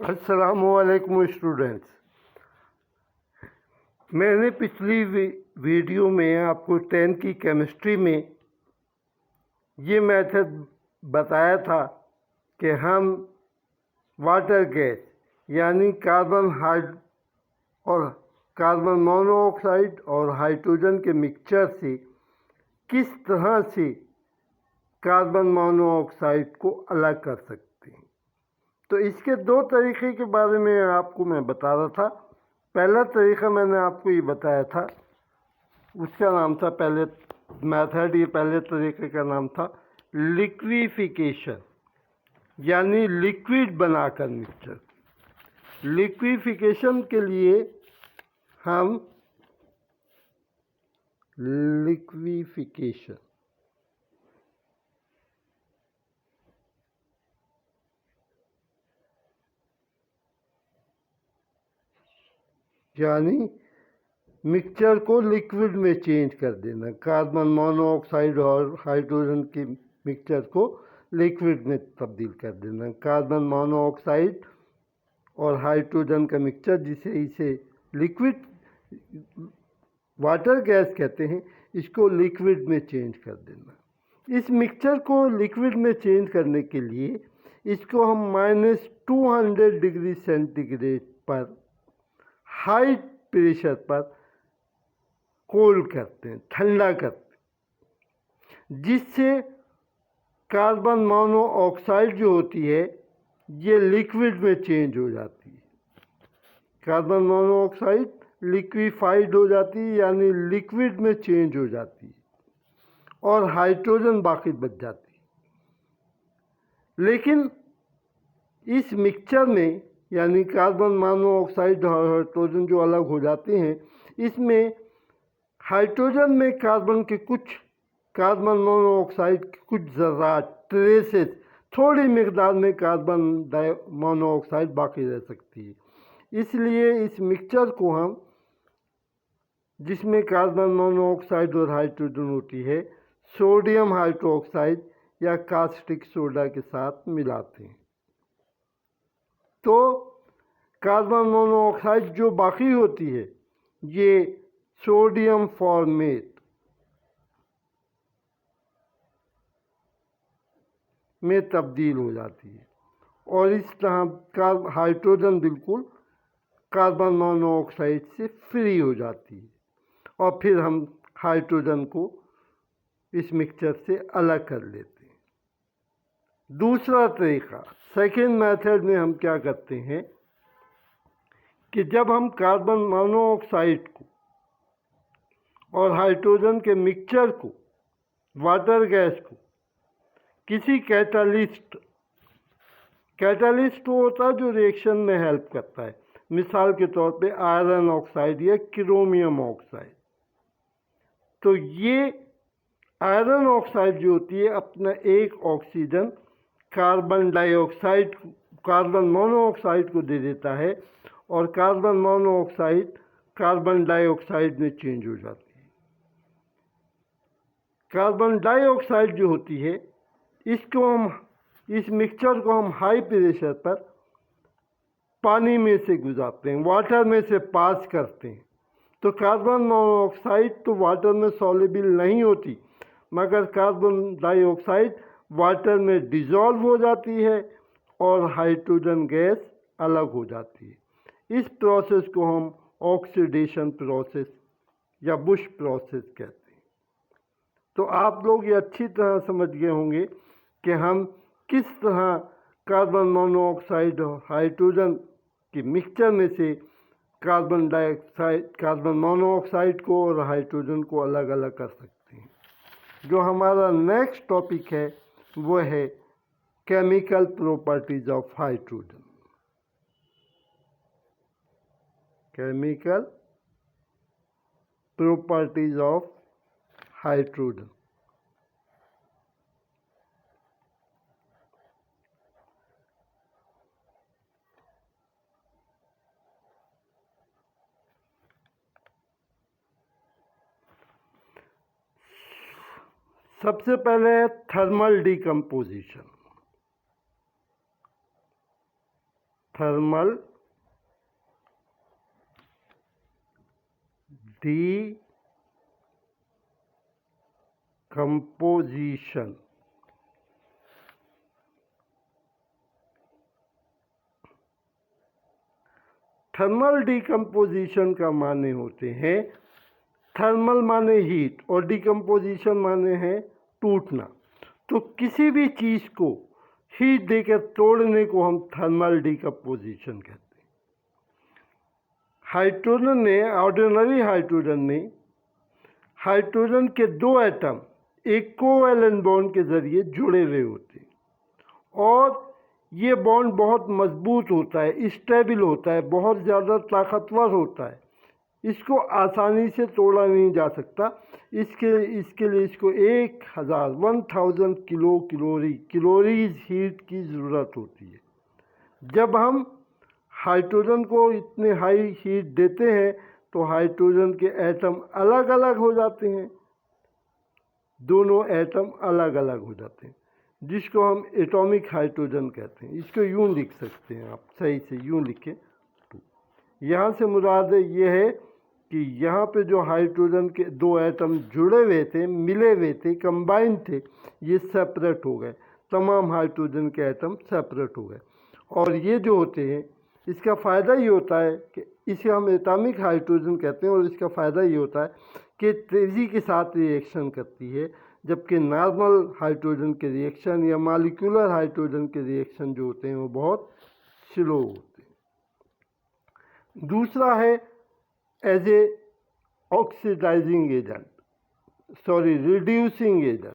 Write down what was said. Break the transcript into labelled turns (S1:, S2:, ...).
S1: अस्सलामुअलैकुम स्टूडेंट्स। मैंने पिछली वीडियो में आपको 10 की केमिस्ट्री में ये मेथड बताया था कि हम वाटर गैस यानी कार्बन मोनोऑक्साइड और हाइड्रोजन के मिक्सचर से किस तरह से कार्बन मोनोऑक्साइड को अलग कर सकते हैं। तो इसके दो तरीके के बारे में आपको मैं बता रहा था। पहला तरीका मैंने आपको ये बताया था, उसका नाम था पहले तरीके का नाम था लिक्विफिकेशन, यानी लिक्विड बनाकर मिक्सचर। लिक्विफिकेशन के लिए हम यानी मिक्सचर को लिक्विड में चेंज कर देना। कार्बन मोनोऑक्साइड और हाइड्रोजन के मिक्सचर को लिक्विड में तब्दील कर देना। कार्बन मोनोऑक्साइड और हाइड्रोजन का मिक्सचर, जिसे इसे लिक्विड वाटर गैस कहते हैं, इसको लिक्विड में चेंज कर देना। इस मिक्सचर को लिक्विड में चेंज करने के लिए इसको हम -200 डिग्री सेंटीग्रेड पर हाई प्रेशर पर कोल्ड करते हैं, ठंडा करते हैं, जिससे कार्बन मोनोऑक्साइड जो होती है ये लिक्विड में चेंज हो जाती है। कार्बन मोनोऑक्साइड लिक्विफाइड हो जाती है, यानी लिक्विड में चेंज हो जाती है, और हाइड्रोजन बाकी बच जाती है। लेकिन इस मिक्सचर में, यानी कार्बन मोनोऑक्साइड और हाइड्रोजन जो अलग हो जाते हैं, इसमें हाइड्रोजन में कार्बन मोनोऑक्साइड के कुछ ज़रात ट्रेसेस, थोड़ी मिकदार में कार्बन मोनोऑक्साइड बाकी रह सकती है। इसलिए इस मिक्सचर को हम, जिसमें कार्बन मोनोऑक्साइड और हाइड्रोजन होती है, सोडियम हाइड्रोक्साइड या कास्टिक सोडा के साथ मिलाते हैं। तो कार्बन मोनोऑक्साइड जो बाकी होती है ये सोडियम फॉर्मेट में तब्दील हो जाती है, और इस तरह हाइड्रोजन बिल्कुल कार्बन मोनोऑक्साइड से फ्री हो जाती है, और फिर हम हाइड्रोजन को इस मिक्सचर से अलग कर लेते हैं। दूसरा तरीका, सेकेंड मेथड में हम क्या करते हैं कि जब हम कार्बन मोनोऑक्साइड को और हाइड्रोजन के मिक्सचर को, वाटर गैस को, किसी कैटालिस्ट वो होता है जो रिएक्शन में हेल्प करता है, मिसाल के तौर पे आयरन ऑक्साइड या क्रोमियम ऑक्साइड। तो ये आयरन ऑक्साइड जो होती है अपना एक ऑक्सीजन कार्बन मोनोऑक्साइड को दे देता है, और कार्बन मोनोऑक्साइड कार्बन डाइऑक्साइड में चेंज हो जाती है। कार्बन डाइऑक्साइड जो होती है, इस मिक्सचर को हम हाई प्रेशर पर पानी में से गुजारते हैं, वाटर में से पास करते हैं। तो कार्बन मोनोऑक्साइड तो वाटर में सॉल्युबल नहीं होती, मगर कार्बन डाइऑक्साइड वाटर में डिज़ोल्व हो जाती है और हाइड्रोजन गैस अलग हो जाती है। इस प्रोसेस को हम ऑक्सीडेशन प्रोसेस या बुश प्रोसेस कहते हैं। तो आप लोग ये अच्छी तरह समझ गए होंगे कि हम किस तरह कार्बन मोनोऑक्साइड और हाइड्रोजन के मिक्सचर में से कार्बन मोनोऑक्साइड को और हाइड्रोजन को अलग अलग कर सकते हैं। जो हमारा नेक्स्ट टॉपिक है वो है chemical properties of hydrogen. Chemical properties of hydrogen. सबसे पहले है thermal decomposition. Thermal decomposition. Thermal decomposition का माने होते हैं, थर्मल माने हीट और डीकम्पोजिशन माने हैं टूटना। तो किसी भी चीज़ को हीट देकर तोड़ने को हम थर्मल डीकम्पोजिशन कहते हैं। हाइड्रोजन ने, ऑर्डिनरी हाइड्रोजन ने, हाइड्रोजन के दो एटम एक कोवैलेंट बॉन्ड के जरिए जुड़े हुए होते हैं और ये बॉन्ड बहुत मजबूत होता है, स्टेबल होता है, बहुत ज़्यादा ताकतवर होता है। इसको आसानी से तोड़ा नहीं जा सकता। इसके लिए इसको 1000 किलोरीज हीट की ज़रूरत होती है। जब हम हाइड्रोजन को इतने हाई हीट देते हैं तो हाइड्रोजन के एटम अलग अलग हो जाते हैं, दोनों एटम अलग अलग हो जाते हैं, जिसको हम एटॉमिक हाइड्रोजन कहते हैं। इसको यूं लिख सकते हैं, आप सही से यूं लिखें तो यहाँ से मुराद ये है कि यहाँ पे जो हाइड्रोजन के दो एटम जुड़े हुए थे, मिले हुए थे, कंबाइन थे, ये सेपरेट हो गए। तमाम हाइड्रोजन के एटम सेपरेट हो गए। और ये जो होते हैं, इसका फ़ायदा ये होता है कि इसे हम एटॉमिक हाइड्रोजन कहते हैं और इसका फ़ायदा ये होता है कि तेज़ी के साथ रिएक्शन करती है, जबकि नॉर्मल हाइड्रोजन के रिएक्शन या मॉलिक्यूलर हाइड्रोजन के रिएक्शन जो होते हैं वो बहुत स्लो होते हैं। दूसरा है as a oxidising agent, reducing agent.